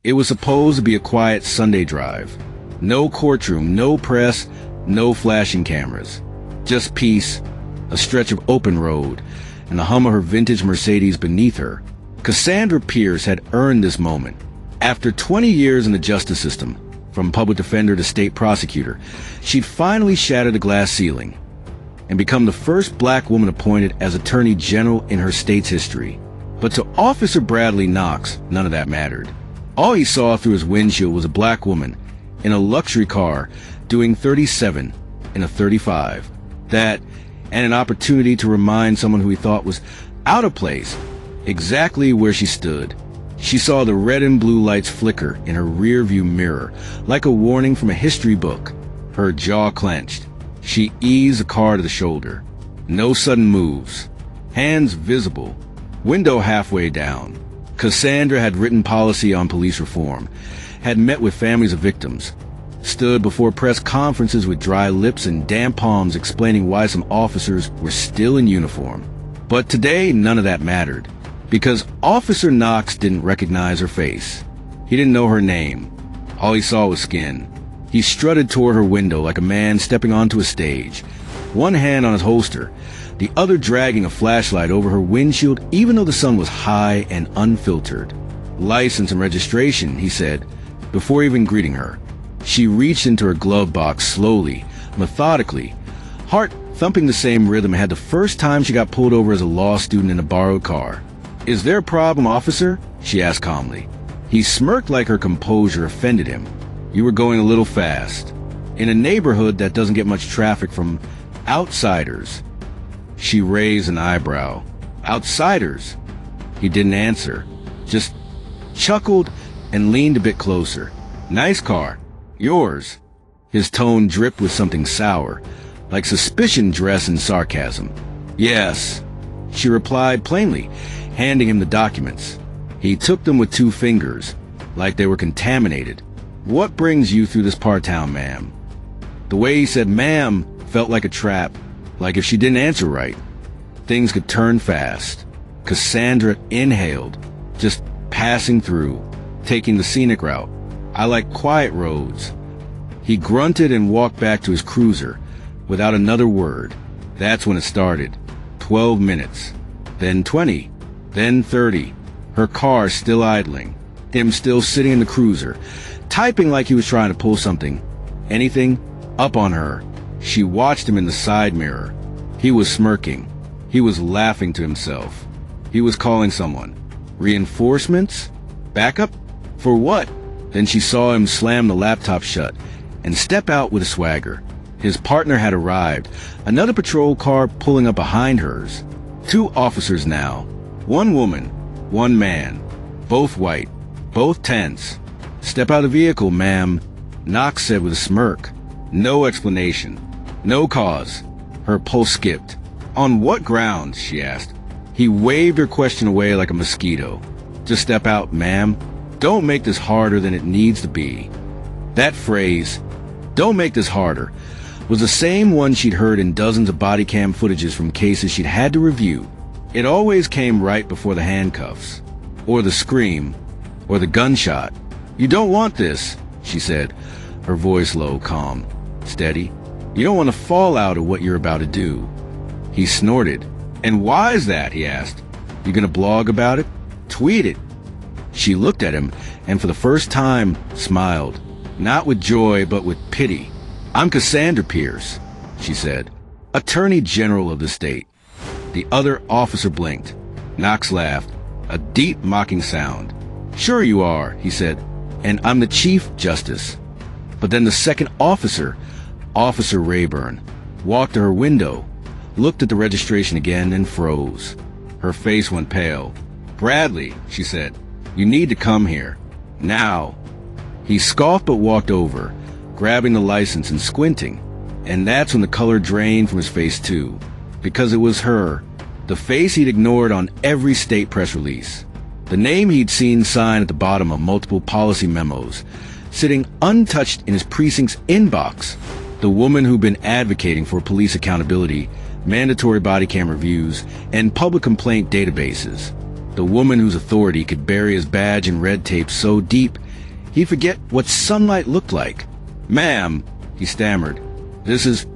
It was supposed to be a quiet Sunday drive. No courtroom, no press, no flashing cameras. Just peace, a stretch of open road, and the hum of her vintage Mercedes beneath her. Cassandra Pierce had earned this moment. After 20 years in the justice system, from public defender to state prosecutor, she'd finally shattered the glass ceiling and become the first black woman appointed as Attorney General in her state's history. But to Officer Bradley Knox, none of that mattered. All he saw through his windshield was a black woman in a luxury car doing 37 in a 35. That, and an opportunity to remind someone who he thought was out of place exactly where she stood. She saw the red and blue lights flicker in her rearview mirror like a warning from a history book. Her jaw clenched. She eased the car to the shoulder. No sudden moves. Hands visible. Window halfway down. Cassandra had written policy on police reform, had met with families of victims, stood before press conferences with dry lips and damp palms explaining why some officers were still in uniform. But today, none of that mattered, because Officer Knox didn't recognize her face. He didn't know her name. All he saw was skin. He strutted toward her window like a man stepping onto a stage, one hand on his holster, the other dragging a flashlight over her windshield even though the sun was high and unfiltered. "License and registration," he said, before even greeting her. She reached into her glove box slowly, methodically, heart thumping the same rhythm it had the first time she got pulled over as a law student in a borrowed car. "Is there a problem, officer?" she asked calmly. He smirked like her composure offended him. "You were going a little fast. In a neighborhood that doesn't get much traffic from outsiders." She raised an eyebrow. "Outsiders?" He didn't answer, just chuckled and leaned a bit closer. "Nice car. Yours." His tone dripped with something sour, like suspicion dressed in sarcasm. "Yes," she replied plainly, handing him the documents. He took them with 2 fingers, like they were contaminated. "What brings you through this part of town, ma'am?" The way he said ma'am felt like a trap, like if she didn't answer right, things could turn fast. Cassandra inhaled, just passing through, taking the scenic route. "I like quiet roads." He grunted and walked back to his cruiser, without another word. That's when it started. 12 minutes. Then 20. Then 30. Her car still idling. Him still sitting in the cruiser, typing like he was trying to pull something. Anything? Up on her. She watched him in the side mirror. He was smirking. He was laughing to himself. He was calling someone. Reinforcements? Backup? For what? Then she saw him slam the laptop shut and step out with a swagger. His partner had arrived, another patrol car pulling up behind hers. 2 officers now. 1 woman, 1 man. Both white, both tense. "Step out of the vehicle, ma'am," Knox said with a smirk. No explanation. No cause. Her pulse skipped. "On what grounds?" she asked. He waved her question away like a mosquito. "Just step out, ma'am. Don't make this harder than it needs to be." That phrase, "don't make this harder," was the same one she'd heard in dozens of body cam footages from cases she'd had to review. It always came right before the handcuffs, or the scream, or the gunshot. "You don't want this," she said, her voice low, calm, steady. "You don't want to fall out of what you're about to do." He snorted. "And why is that?" he asked. "You gonna blog about it? Tweet it?" She looked at him and for the first time smiled, not with joy but with pity. "I'm Cassandra Pierce," she said, "Attorney General of the state." The other officer blinked. Knox laughed, a deep mocking sound. "Sure you are," he said, "and I'm the Chief Justice." But then the second officer, Officer Rayburn, walked to her window, looked at the registration again and froze. Her face went pale. "Bradley," she said, "you need to come here. Now." He scoffed but walked over, grabbing the license and squinting. And that's when the color drained from his face too, because it was her, the face he'd ignored on every state press release. The name he'd seen signed at the bottom of multiple policy memos, sitting untouched in his precinct's inbox. The woman who'd been advocating for police accountability, mandatory body cam reviews, and public complaint databases. The woman whose authority could bury his badge in red tape so deep He'd forget what sunlight looked like. "Ma'am," he stammered.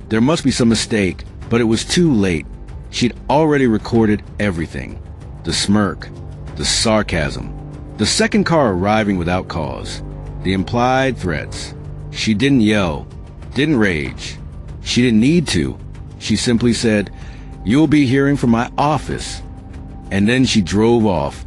There must be some mistake," but it was too late. She'd already recorded everything. The smirk, the sarcasm, the second car arriving without cause, the implied threats. She didn't yell, didn't rage. She didn't need to. She simply said, "You'll be hearing from my office." And then she drove off,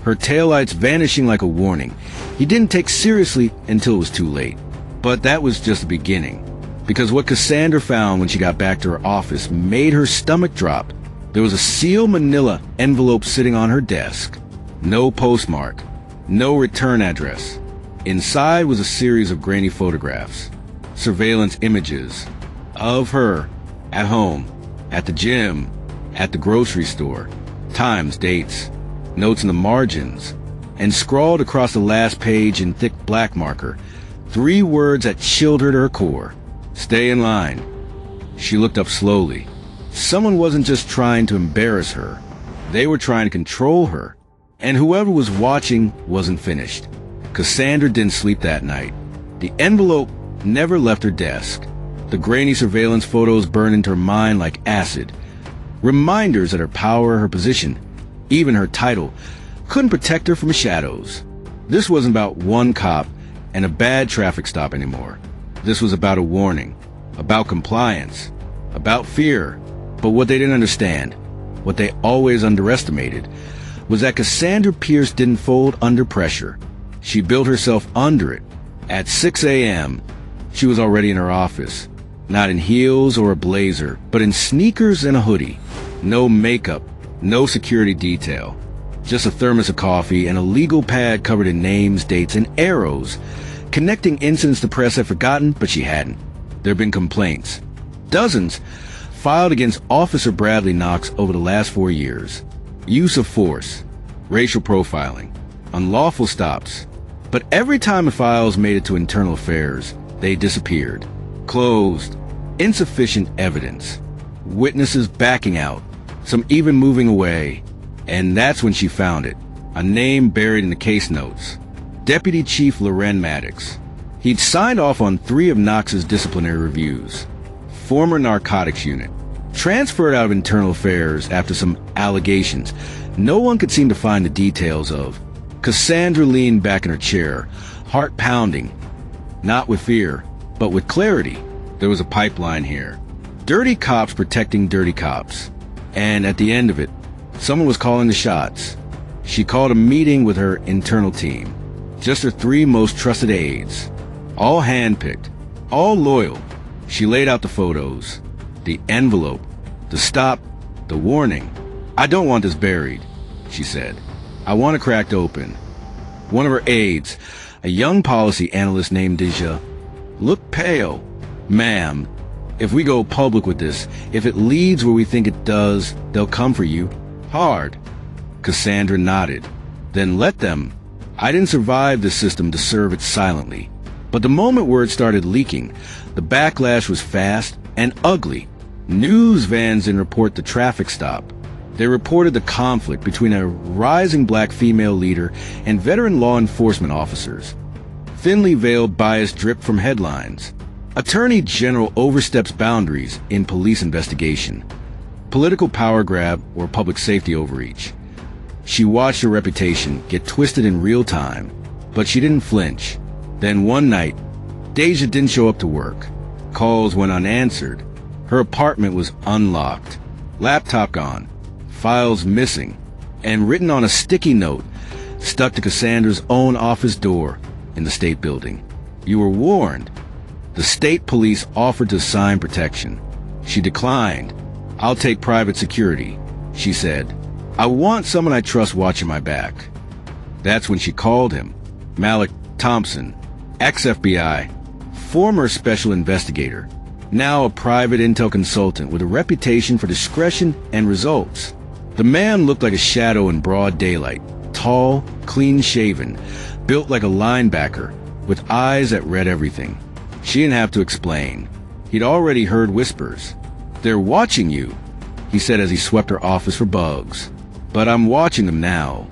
her taillights vanishing like a warning. He didn't take seriously until it was too late. But that was just the beginning. Because what Cassandra found when she got back to her office made her stomach drop. There was a sealed manila envelope sitting on her desk. No postmark, no return address. Inside was a series of grainy photographs, surveillance images of her at home, at the gym, at the grocery store, times, dates, notes in the margins, and scrawled across the last page in thick black marker, 3 words that chilled her to her core. "Stay in line." She looked up slowly. Someone wasn't just trying to embarrass her. They were trying to control her. And whoever was watching wasn't finished. Cassandra didn't sleep that night. The envelope never left her desk. The grainy surveillance photos burned into her mind like acid. Reminders that her power, her position, even her title, couldn't protect her from shadows. This wasn't about one cop and a bad traffic stop anymore. This was about a warning, about compliance, about fear. But what they didn't understand, what they always underestimated, was that Cassandra Pierce didn't fold under pressure. She built herself under it. At 6 a.m., she was already in her office, not in heels or a blazer, but in sneakers and a hoodie. No makeup, no security detail, just a thermos of coffee and a legal pad covered in names, dates, and arrows, connecting incidents the press had forgotten, but she hadn't. There had been complaints, dozens, filed against Officer Bradley Knox over the last 4 years. Use of force, racial profiling, unlawful stops. But every time the files made it to internal affairs, they disappeared. Closed. Insufficient evidence. Witnesses backing out. Some even moving away. And that's when she found it. A name buried in the case notes. Deputy Chief Loren Maddox. He'd signed off on 3 of Knox's disciplinary reviews. Former narcotics unit. Transferred out of internal affairs after some allegations no one could seem to find the details of. Cassandra leaned back in her chair, heart pounding. Not with fear, but with clarity. There was a pipeline here. Dirty cops protecting dirty cops. And at the end of it, someone was calling the shots. She called a meeting with her internal team. Just her 3 most trusted aides. All handpicked. All loyal. She laid out the photos. The envelope. The stop. The warning. "I don't want this buried," she said. "I want it cracked open." One of her aides, a young policy analyst named Deja, looked pale. "Ma'am, if we go public with this, if it leads where we think it does, they'll come for you. Hard." Cassandra nodded. "Then let them. I didn't survive this system to serve it silently." But the moment word started leaking, the backlash was fast and ugly. News vans didn't report the traffic stop. They reported the conflict between a rising black female leader and veteran law enforcement officers. Thinly veiled bias dripped from headlines. Attorney General oversteps boundaries in police investigation. Political power grab or public safety overreach. She watched her reputation get twisted in real time, but she didn't flinch. Then one night, Deja didn't show up to work. Calls went unanswered. Her apartment was unlocked. Laptop gone. Files missing. And written on a sticky note stuck to Cassandra's own office door in the state building. "You were warned." The state police offered to assign protection. She declined. "I'll take private security," she said. "I want someone I trust watching my back." That's when she called him. Malik Thompson, ex-FBI, former special investigator, now a private intel consultant with a reputation for discretion and results. The man looked like a shadow in broad daylight, tall, clean-shaven, built like a linebacker, with eyes that read everything. She didn't have to explain. He'd already heard whispers. "They're watching you," he said as he swept her office for bugs. "But I'm watching them now."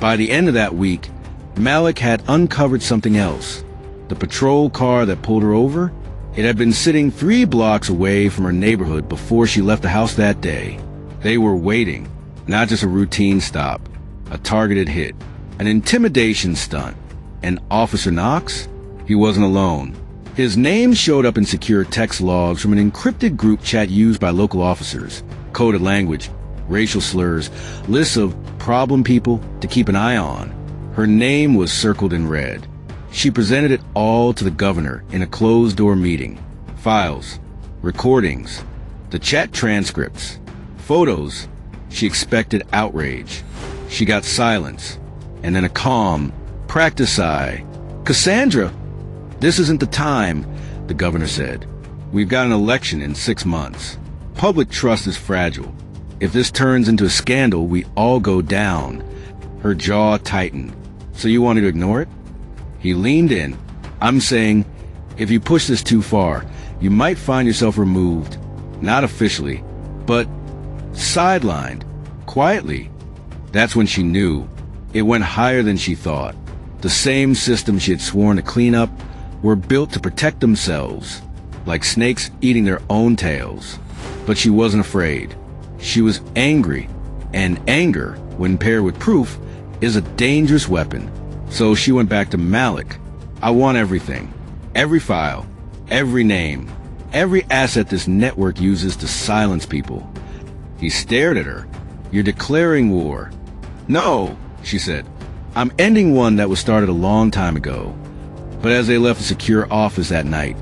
By the end of that week, Malik had uncovered something else. The patrol car that pulled her over, it had been sitting 3 blocks away from her neighborhood before she left the house that day. They were waiting, not just a routine stop, a targeted hit, an intimidation stunt. And Officer Knox? He wasn't alone. His name showed up in secure text logs from an encrypted group chat used by local officers. Coded language, racial slurs, lists of problem people to keep an eye on. Her name was circled in red. She presented it all to the governor in a closed-door meeting. Files, recordings, the chat transcripts, photos. She expected outrage. She got silence, and then a calm, practiced sigh. "Cassandra, this isn't the time," the governor said. "We've got an election in 6 months. Public trust is fragile. If this turns into a scandal, we all go down." Her jaw tightened. "So you wanted to ignore it?" He leaned in. "I'm saying, if you push this too far, you might find yourself removed. Not officially, but sidelined, quietly." That's when she knew. It went higher than she thought. The same system she had sworn to clean up were built to protect themselves, like snakes eating their own tails. But she wasn't afraid. She was angry, and anger, when paired with proof, is a dangerous weapon. So she went back to Malik. "I want everything. Every file. Every name. Every asset this network uses to silence people." He stared at her. "You're declaring war." "No," she said. "I'm ending one that was started a long time ago." But as they left the secure office that night,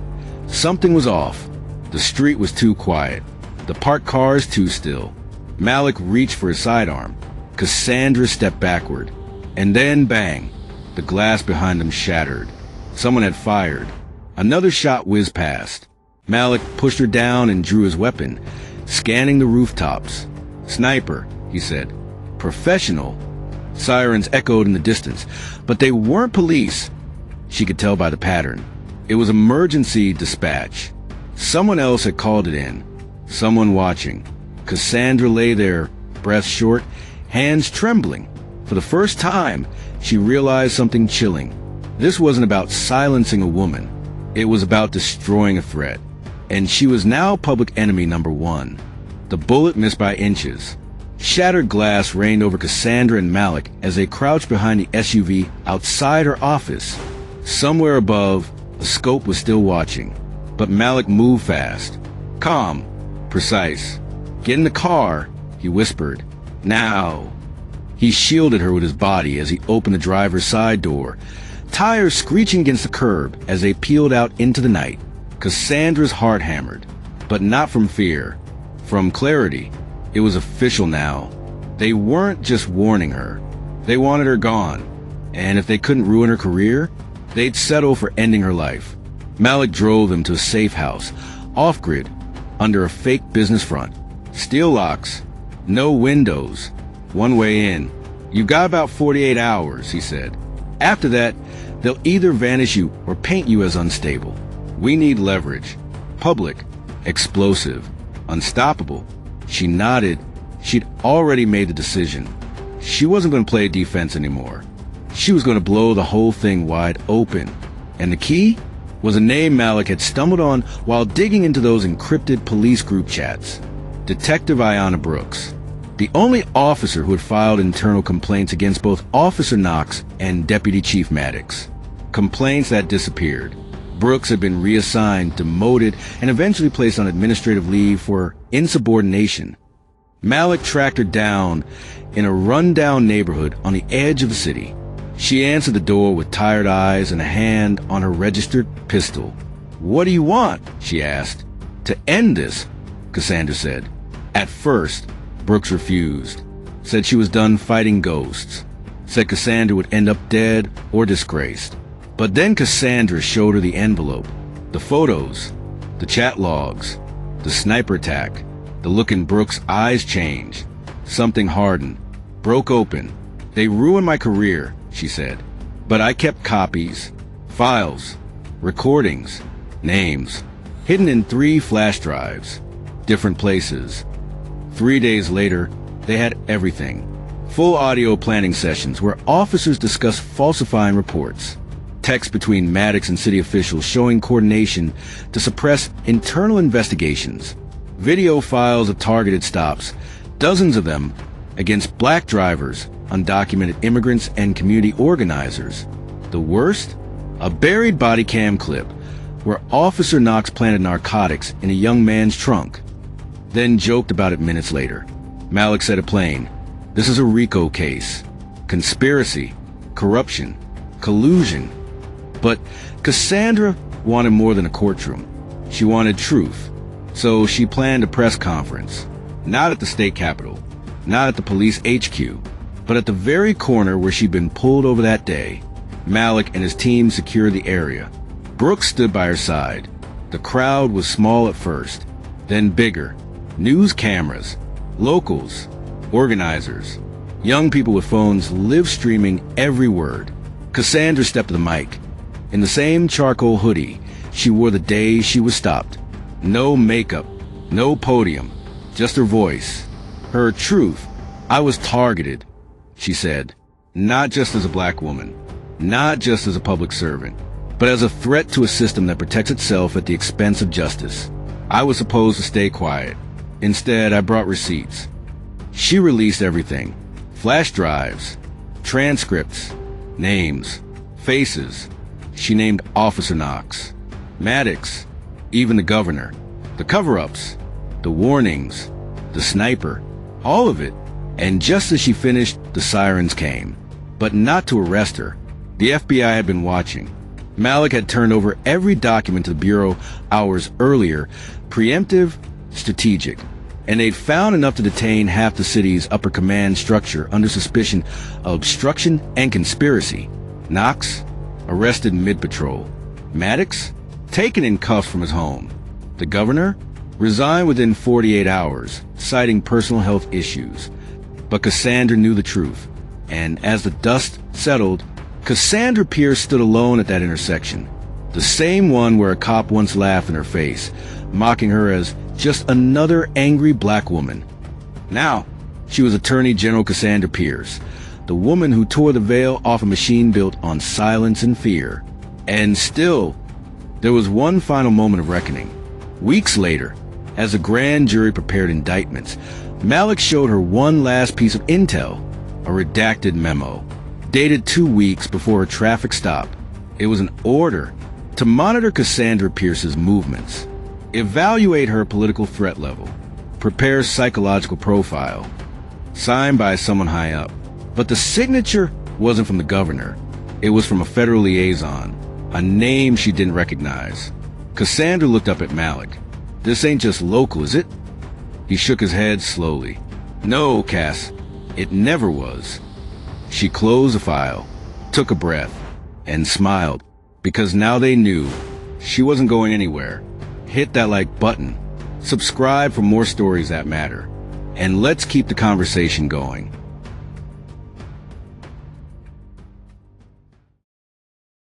something was off. The street was too quiet. The parked cars too still. Malik reached for his sidearm. Cassandra stepped backward. And then bang! The glass behind them shattered. Someone had fired. Another shot whizzed past. Malik pushed her down and drew his weapon, scanning the rooftops. "Sniper," he said. "Professional." Sirens echoed in the distance, but they weren't police. She could tell by the pattern. It was emergency dispatch. Someone else had called it in. Someone watching. Cassandra lay there, breath short, hands trembling. For the first time, she realized something chilling. This wasn't about silencing a woman. It was about destroying a threat. And she was now public enemy number 1. The bullet missed by inches. Shattered glass rained over Cassandra and Malik as they crouched behind the SUV outside her office. Somewhere above, a scope was still watching. But Malik moved fast. Calm. Precise. "Get in the car," he whispered. "Now." He shielded her with his body as he opened the driver's side door, tires screeching against the curb as they peeled out into the night. Cassandra's heart hammered, but not from fear, from clarity. It was official now. They weren't just warning her. They wanted her gone. And if they couldn't ruin her career, they'd settle for ending her life. Malik drove them to a safe house, off-grid, under a fake business front. Steel locks, no windows, one way in. "You've got about 48 hours, he said. "After that, they'll either vanish you or paint you as unstable. We need leverage. Public, explosive, unstoppable." She nodded. She'd already made the decision. She wasn't going to play defense anymore. She was going to blow the whole thing wide open. And the key was a name Malik had stumbled on while digging into those encrypted police group chats. Detective Ayanna Brooks. The only officer who had filed internal complaints against both Officer Knox and Deputy Chief Maddox. Complaints that disappeared. Brooks had been reassigned, demoted, and eventually placed on administrative leave for insubordination. Malik tracked her down in a rundown neighborhood on the edge of the city. She answered the door with tired eyes and a hand on her registered pistol. "What do you want?" she asked. "To end this," Cassandra said. At first, Brooks refused. Said she was done fighting ghosts. Said Cassandra would end up dead or disgraced. But then Cassandra showed her the envelope, the photos, the chat logs, the sniper attack. The look in Brooks' eyes changed. Something hardened, broke open. "They ruined my career," she said. "But I kept copies, files, recordings, names, hidden in 3 flash drives, different places." 3 days later, they had everything. Full audio planning sessions where officers discuss falsifying reports. Text between Maddox and city officials showing coordination to suppress internal investigations. Video files of targeted stops, dozens of them, against black drivers, undocumented immigrants, and community organizers. The worst? A buried body cam clip where Officer Knox planted narcotics in a young man's trunk, then joked about it minutes later. Malik said it plain. This is a RICO case. Conspiracy, corruption, collusion. But Cassandra wanted more than a courtroom. She wanted truth. So she planned a press conference. Not at the state capitol, not at the police HQ, but at the very corner where she'd been pulled over that day. Malik and his team secured the area. Brooks stood by her side. The crowd was small at first, then bigger. News cameras, locals, organizers, young people with phones live streaming every word. Cassandra stepped to the mic. In the same charcoal hoodie she wore the day she was stopped. No makeup, no podium, just her voice. Her truth. I was targeted, she said. Not just as a black woman, not just as a public servant, but as a threat to a system that protects itself at the expense of justice. I was supposed to stay quiet. Instead, I brought receipts. She released everything. Flash drives, transcripts, names, faces. She named Officer Knox, Maddox, even the governor, the cover-ups, the warnings, the sniper, all of it. And just as she finished, the sirens came. But not to arrest her. The FBI had been watching. Malik had turned over every document to the Bureau hours earlier, preemptive, strategic. And they'd found enough to detain half the city's upper command structure under suspicion of obstruction and conspiracy. Knox, arrested mid-patrol. Maddox, taken in cuffs from his home. The governor, resigned within 48 hours, citing personal health issues. But Cassandra knew the truth. And as the dust settled, Cassandra Pierce stood alone at that intersection. The same one where a cop once laughed in her face, mocking her as just another angry black woman. Now, she was Attorney General Cassandra Pierce, the woman who tore the veil off a machine built on silence and fear. And still, there was one final moment of reckoning. Weeks later, as the grand jury prepared indictments, Malik showed her one last piece of intel, a redacted memo, dated 2 weeks before her traffic stop. It was an order to monitor Cassandra Pierce's movements, evaluate her political threat level, prepare psychological profile, signed by someone high up. But the signature wasn't from the governor. It was from a federal liaison, a name she didn't recognize. Cassandra looked up at Malik. This ain't just local, is it? He shook his head slowly. No, Cass, it never was. She closed the file, took a breath, and smiled, because now they knew she wasn't going anywhere. Hit that like button, subscribe for more stories that matter, and let's keep the conversation going.